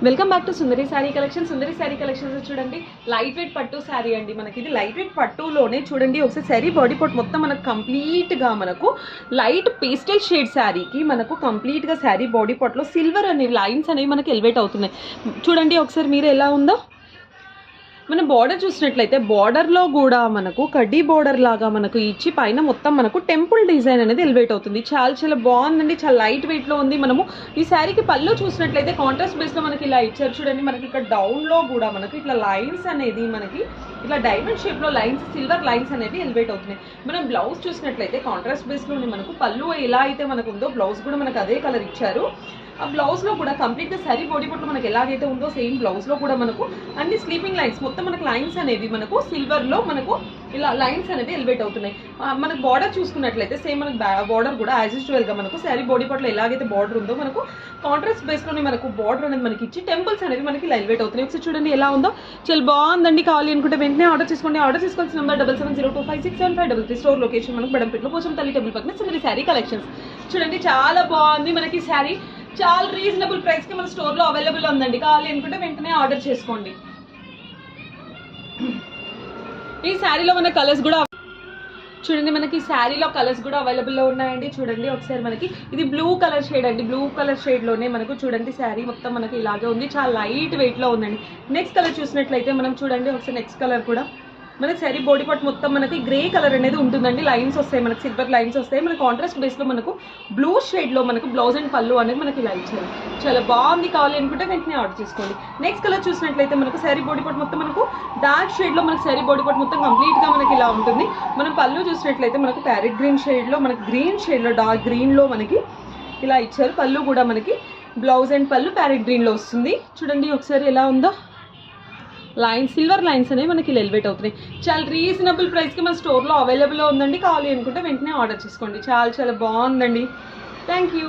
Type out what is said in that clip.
Welcome back to Sundari sari collection. Sundari sari collections చూడండి, light weight పట్టు శారీ అండి. మనకి ఇది లైట్ వెయిట్ పట్టులోనే చూడండి ఒకసారి శారీ బాడీ పార్ట్ మొత్తం మనకు కంప్లీట్గా మనకు లైట్ పేస్టల్ షేడ్ శారీకి మనకు కంప్లీట్గా శారీ బాడీ పార్ట్లో సిల్వర్ అనేవి లైన్స్ అనేవి మనకి ఎలివేట్ అవుతున్నాయి. చూడండి ఒకసారి మీరు ఎలా ఉందో. మనం బార్డర్ చూసినట్లయితే బార్డర్లో కూడా మనకు కడ్డీ బార్డర్ లాగా మనకు ఇచ్చి పైన మొత్తం మనకు టెంపుల్ డిజైన్ అనేది ఎలివేట్ అవుతుంది. చాలా చాలా బాగుందండి, చాలా లైట్ వెయిట్లో ఉంది. మనము ఈ శారీకి పళ్ళు చూసినట్లయితే కాంట్రాస్ట్ బేస్లో మనకి ఇలా ఇచ్చారు చూడండి. మనకి ఇక్కడ డౌన్లో కూడా మనకి ఇట్లా లైన్స్ అనేది మనకి ఇట్లా డైమండ్ షేప్లో లైన్స్, సిల్వర్ లైన్స్ అనేవి ఎలివేట్ అవుతున్నాయి. మనం బ్లౌజ్ చూసినట్లయితే కాంట్రాస్ట్ బేస్లోనే మనకు పళ్ళు ఎలా అయితే మనకు ఉందో బ్లౌజ్ కూడా మనకు అదే కలర్ ఇచ్చారు. ఆ బ్లౌజ్లో కూడా కంప్లీట్గా శారీ బాడీ పార్ట్లో మనకు ఎలాగైతే ఉందో సేమ్ బ్లౌజ్లో కూడా మనకు అన్ని స్లీపింగ్ లైన్స్ మొత్తం మనకు లైన్స్ అనేవి మనకు సిల్వర్లో మనకు ఇలా లైన్స్ అనేవి ఎలివేట్ అవుతున్నాయి. మనకు బార్డర్ చూసుకున్నట్లయితే సేమ్ మనకు బార్డర్ కూడా యాజ్ యూజువల్గా మనకు శారీ బాడీ పార్ట్లో ఎలాగైతే బార్డర్ ఉందో మనకు కాంట్రాస్ట్ బేస్లోనే మనకు బార్డర్ అనేది మనకి ఇచ్చి టెంపుల్స్ అనేవి మనకి ఇలా ఎలివేట్ అవుతున్నాయి. ఒకసారి చూడండి ఎలా ఉందో, చాలా బాగుందండి. కావాలి అనుకుంటే వెంటనే ఆర్డర్ చేసుకోండి. ఆర్డర్ చేసుకోవాల్సిన నెంబర్ 7702567533. స్టోర్ లొకేషన్ మనకు బడంపేటలో పోచంపల్లి టెంపుల్ పక్కన సుందరి శారీ కలెక్షన్స్. చూడండి చాలా బాగుంది. మనకి శారీ చాలా రీజనబుల్ ప్రైస్కి మన స్టోర్లో అవైలబుల్ ఉందండి. కావాలి అనుకుంటే వెంటనే ఆర్డర్ చేసుకోండి. ఈ శారీలో మన కలర్స్ కూడా చూడండి, మనకి శారీలో కలర్స్ కూడా అవైలబుల్లో ఉన్నాయండి. చూడండి ఒకసారి మనకి ఇది బ్లూ కలర్ షేడ్ అండి. బ్లూ కలర్ షేడ్లోనే మనకు చూడండి శారీ మొత్తం మనకి ఇలాగే ఉంది, చాలా లైట్ వెయిట్లో ఉందండి. నెక్స్ట్ కలర్ చూసినట్లయితే మనం చూడండి ఒకసారి నెక్స్ట్ కలర్ కూడా మనకి శారీ బాడీ పార్ట్ మొత్తం మనకి గ్రే కలర్ అనేది ఉంటుందండి. లైన్స్ వస్తాయి, మనకి సిల్వర్ లైన్స్ వస్తాయి. మనకి కాంట్రాస్ట్ బేస్లో మనకు బ్లూ షేడ్లో మనకు బ్లౌజ్ అండ్ పళ్ళు అనేది మనకి ఇలా ఇచ్చారు. చాలా బాగుంది. కావాలి అనుకుంటే వెంటనే ఆర్డర్ చేసుకోండి. నెక్స్ట్ కలర్ చూసినట్లయితే మనకు శారీ బాడీ పార్ట్ మొత్తం మనకు డార్క్ షేడ్లో మనకి శారీ బాడీ పార్ట్ మొత్తం కంప్లీట్గా మనకి ఇలా ఉంటుంది. మనం పళ్ళు చూసినట్లయితే మనకు ప్యారెట్ గ్రీన్ షేడ్లో మనకి గ్రీన్ షేడ్లో డార్క్ గ్రీన్లో మనకి ఇలా ఇచ్చారు. పళ్ళు కూడా మనకి బ్లౌజ్ అండ్ పళ్ళు ప్యారెట్ గ్రీన్లో వస్తుంది. చూడండి ఒకసారి ఎలా ఉందో. లైన్స్, సిల్వర్ లైన్స్ అనేవి మనకి ఇలా ఎలివేట్ అవుతున్నాయి. చాలా రీజనబుల్ ప్రైస్కి మన స్టోర్లో అవైలబుల్లో ఉందండి. కావాలి అనుకుంటే వెంటనే ఆర్డర్ చేసుకోండి. చాలా చాలా బాగుందండి. Thank you.